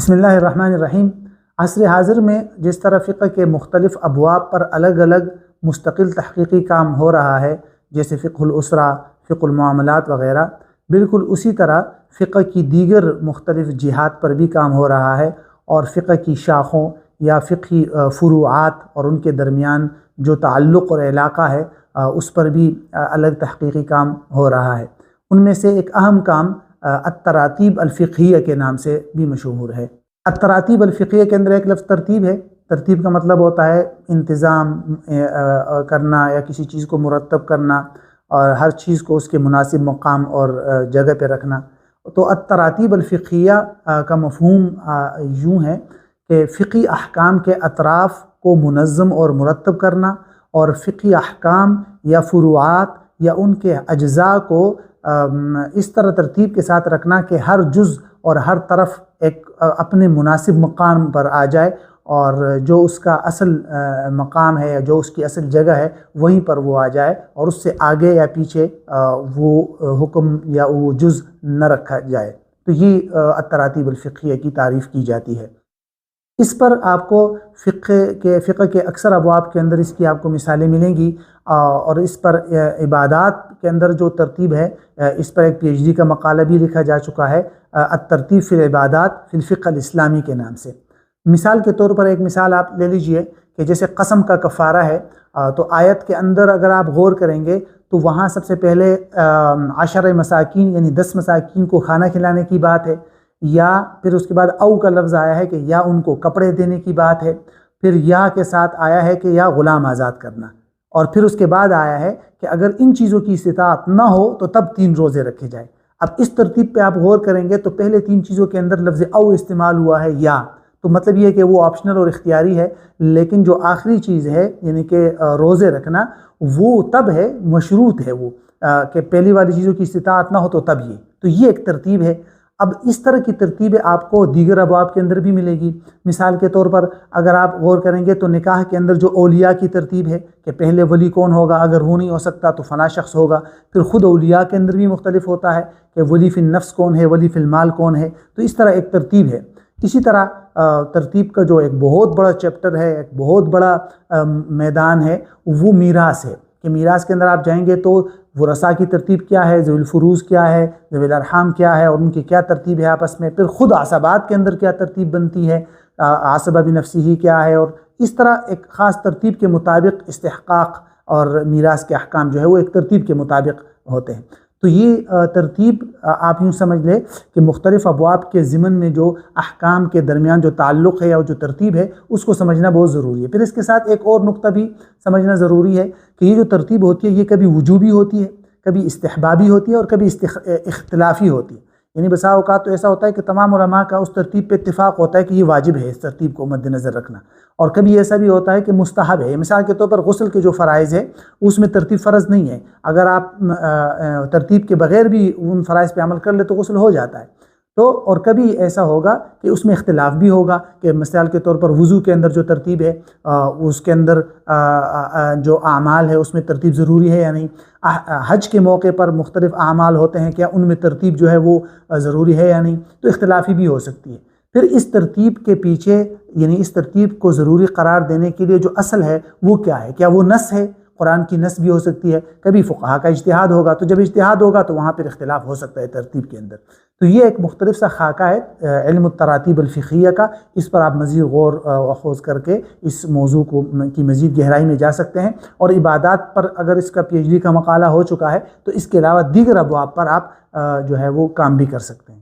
بسم اللہ الرحمن الرحیم۔ عصر حاضر میں جس طرح فقہ کے مختلف ابواب پر الگ الگ مستقل تحقیقی کام ہو رہا ہے، جیسے فقہ الاسرہ، فقہ المعاملات وغیرہ، بالکل اسی طرح فقہ کی دیگر مختلف جہات پر بھی کام ہو رہا ہے، اور فقہ کی شاخوں یا فقہی فروعات اور ان کے درمیان جو تعلق اور علاقہ ہے اس پر بھی الگ تحقیقی کام ہو رہا ہے۔ ان میں سے ایک اہم کام التراتیب الفقہیہ کے نام سے بھی مشہور ہے۔ التراتیب الفقہیہ کے اندر ایک لفظ ترتیب ہے۔ ترتیب کا مطلب ہوتا ہے انتظام کرنا یا کسی چیز کو مرتب کرنا اور ہر چیز کو اس کے مناسب مقام اور جگہ پہ رکھنا۔ تو التراتیب الفقہیہ کا مفہوم یوں ہے کہ فقہی احکام کے اطراف کو منظم اور مرتب کرنا، اور فقہی احکام یا فروعات یا ان کے اجزاء کو اس طرح ترتیب کے ساتھ رکھنا کہ ہر جز اور ہر طرف ایک اپنے مناسب مقام پر آ جائے، اور جو اس کا اصل مقام ہے یا جو اس کی اصل جگہ ہے وہیں پر وہ آ جائے، اور اس سے آگے یا پیچھے وہ حکم یا وہ جز نہ رکھا جائے۔ تو یہ التراتیب الفقہیہ کی تعریف کی جاتی ہے۔ اس پر آپ کو فقہ کے اکثر ابواب کے اندر اس کی آپ کو مثالیں ملیں گی، اور اس پر عبادات کے اندر جو ترتیب ہے اس پر ایک PhD کا مقالہ بھی لکھا جا چکا ہے، الترتیب فی العبادات فی الفقہ الاسلامی کے نام سے۔ مثال کے طور پر ایک مثال آپ لے لیجئے کہ جیسے قسم کا کفارہ ہے، تو آیت کے اندر اگر آپ غور کریں گے تو وہاں سب سے پہلے 10 مساکین یعنی 10 مساکین کو کھانا کھلانے کی بات ہے، یا پھر اس کے بعد او کا لفظ آیا ہے کہ یا ان کو کپڑے دینے کی بات ہے، پھر یا کے ساتھ آیا ہے کہ یا غلام آزاد کرنا، اور پھر اس کے بعد آیا ہے کہ اگر ان چیزوں کی استطاعت نہ ہو تو تب 3 روزے رکھے جائیں۔ اب اس ترتیب پہ آپ غور کریں گے تو پہلے 3 چیزوں کے اندر لفظ او استعمال ہوا ہے یا، تو مطلب یہ ہے کہ وہ آپشنل اور اختیاری ہے، لیکن جو آخری چیز ہے یعنی کہ روزے رکھنا وہ تب ہے، مشروط ہے وہ، کہ پہلی والی چیزوں کی استطاعت نہ ہو تو تب تو یہ ایک ترتیب ہے۔ اب اس طرح کی ترتیبیں آپ کو دیگر ابواب کے اندر بھی ملے گی۔ مثال کے طور پر اگر آپ غور کریں گے تو نکاح کے اندر جو اولیاء کی ترتیب ہے کہ پہلے ولی کون ہوگا، اگر وہ نہیں ہو سکتا تو فلاں شخص ہوگا، پھر خود اولیاء کے اندر بھی مختلف ہوتا ہے کہ ولی فی النفس کون ہے، ولی فی المال کون ہے، تو اس طرح ایک ترتیب ہے۔ اسی طرح ترتیب کا جو ایک بہت بڑا چیپٹر ہے، ایک بہت بڑا میدان ہے، وہ میراث ہے کہ میراث کے اندر آپ جائیں گے تو ورثاء کی ترتیب کیا ہے، ذوی الفروض کیا ہے، ذوی الارحام کیا ہے، اور ان کی کیا ترتیب ہے آپس میں، پھر خود عصبات کے اندر کیا ترتیب بنتی ہے، عصبہ بنفسہ کیا ہے، اور اس طرح ایک خاص ترتیب کے مطابق استحقاق اور میراث کے احکام جو ہے وہ ایک ترتیب کے مطابق ہوتے ہیں۔ تو یہ ترتیب آپ یوں سمجھ لیں کہ مختلف ابواب کے ضمن میں جو احکام کے درمیان جو تعلق ہے یا جو ترتیب ہے اس کو سمجھنا بہت ضروری ہے۔ پھر اس کے ساتھ ایک اور نقطہ بھی سمجھنا ضروری ہے کہ یہ جو ترتیب ہوتی ہے یہ کبھی وجوبی ہوتی ہے، کبھی استحبابی ہوتی ہے، اور کبھی اختلافی ہوتی ہے۔ یعنی بسا اوقات تو ایسا ہوتا ہے کہ تمام علماء کا اس ترتیب پہ اتفاق ہوتا ہے کہ یہ واجب ہے اس ترتیب کو مد نظر رکھنا، اور کبھی ایسا بھی ہوتا ہے کہ مستحب ہے۔ مثال کے طور پر غسل کے جو فرائض ہے اس میں ترتیب فرض نہیں ہے، اگر آپ ترتیب کے بغیر بھی ان فرائض پہ عمل کر لے تو غسل ہو جاتا ہے۔ تو اور کبھی ایسا ہوگا کہ اس میں اختلاف بھی ہوگا کہ مثال کے طور پر وضو کے اندر جو ترتیب ہے اس کے اندر جو اعمال ہے اس میں ترتیب ضروری ہے یا نہیں، حج کے موقع پر مختلف اعمال ہوتے ہیں، کیا ان میں ترتیب جو ہے وہ ضروری ہے یا نہیں، تو اختلافی بھی ہو سکتی ہے۔ پھر اس ترتیب کے پیچھے یعنی اس ترتیب کو ضروری قرار دینے کے لیے جو اصل ہے وہ کیا ہے، کیا وہ نص ہے، قرآن کی نص بھی ہو سکتی ہے، کبھی فقہا کا اجتہاد ہوگا، تو جب اجتہاد ہوگا تو وہاں پھر اختلاف ہو سکتا ہے ترتیب کے اندر۔ تو یہ ایک مختلف سا خاکہ ہے علم التراتیب الفقہیہ کا، اس پر آپ مزید غور و خوض کر کے اس موضوع کی مزید گہرائی میں جا سکتے ہیں، اور عبادات پر اگر اس کا PhD کا مقالہ ہو چکا ہے تو اس کے علاوہ دیگر ابواب پر آپ جو ہے وہ کام بھی کر سکتے ہیں۔